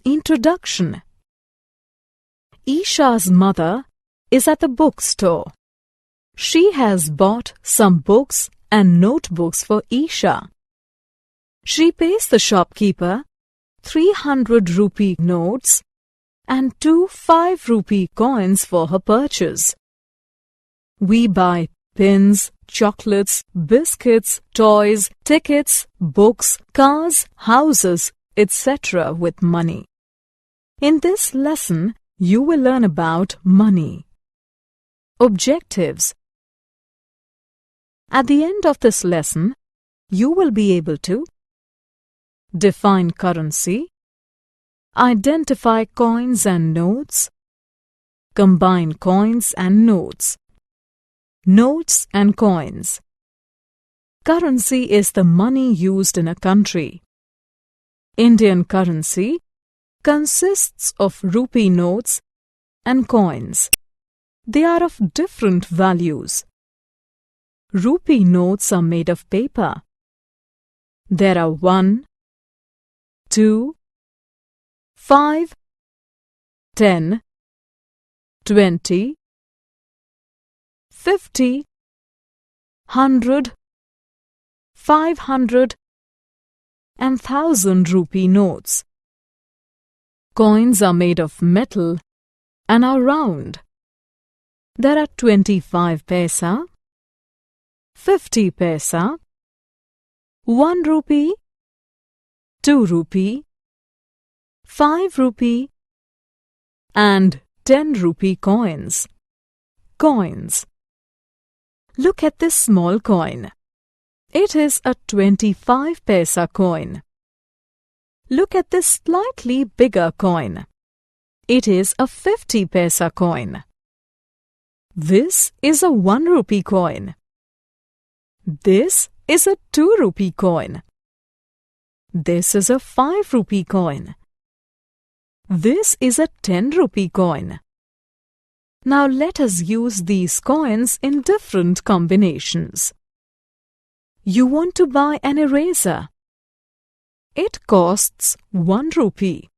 Introduction. Isha's mother is at the bookstore. She has bought some books and notebooks for Isha. She pays the shopkeeper 300 rupee notes and 2 5-rupee coins for her purchase. We buy pins, chocolates, biscuits, toys, tickets, books, cars, houses, etc. with money. In this lesson, you will learn about money. Objectives. At the end of this lesson, you will be able to define currency, identify coins and notes, combine coins and notes. Notes and coins. Currency is the money used in a country. Indian currency consists of rupee notes and coins. They are of different values. Rupee notes are made of paper. There are 1, 2, 5, 10, 20, 50, 100, 500 and 1000 rupee notes. Coins are made of metal and are round. There are 25 paisa, 50 paisa, 1 rupee, 2 rupee, 5 rupee and 10 rupee coins. Coins. Look at this small coin. It is a 25 paisa coin. Look at this slightly bigger coin. It is a 50 paisa coin. This is a 1 rupee coin. This is a 2 rupee coin. This is a 5 rupee coin. This is a 10 rupee coin. Now let us use these coins in different combinations. You want to buy an eraser. It costs 1 rupee.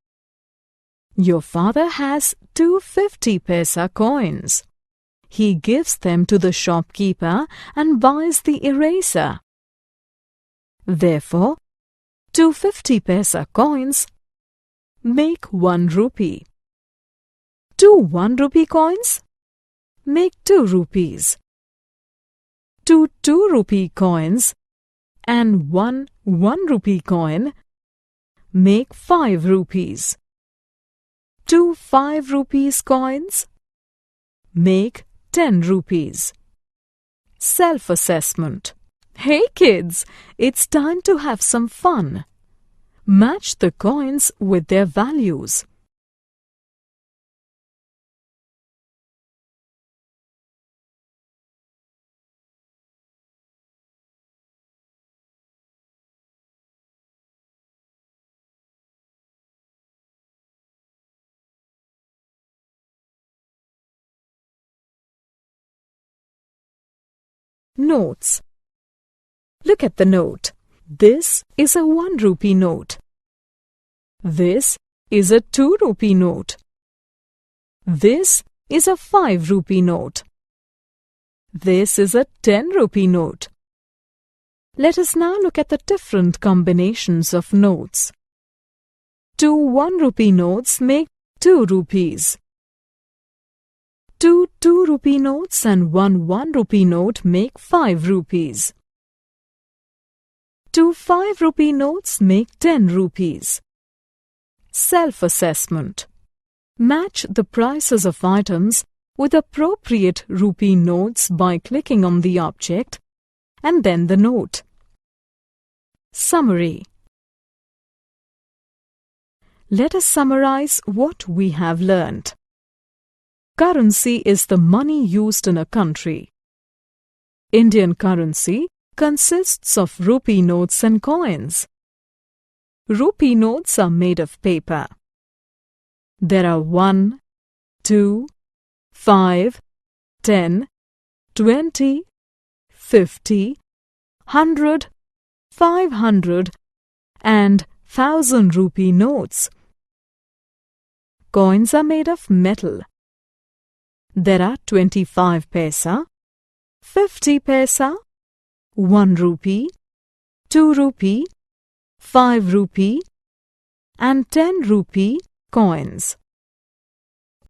Your father has 2 50 paisa coins. He gives them to the shopkeeper and buys the eraser. Therefore, 2 50 paisa coins make 1 rupee. 2 1 rupee coins make 2 rupees. 2 2 rupee coins and 1 1 rupee coin make 5 rupees. 2 5 rupees coins make 10 rupees. Self-assessment. Hey kids, it's time to have some fun. Match the coins with their values. Notes. Look at the note. This is a 1 rupee note. This is a 2 rupee note. This is a 5 rupee note. This is a 10 rupee note. Let us now look at the different combinations of notes. 2 1 rupee notes make 2 rupees. 2 2 rupee notes and 1 1 rupee note make 5 rupees. 2 5 rupee notes make 10 rupees. Self-assessment. Match the prices of items with appropriate rupee notes by clicking on the object and then the note. Summary. Let us summarize what we have learnt. Currency is the money used in a country. Indian currency consists of rupee notes and coins. Rupee notes are made of paper. There are 1, 2, 5, 10, 20, 50, 100, 500 and 1000 rupee notes. coins are made of metal. There are 25 paisa, 50 paisa, 1 rupee, 2 rupee, 5 rupee and 10 rupee coins.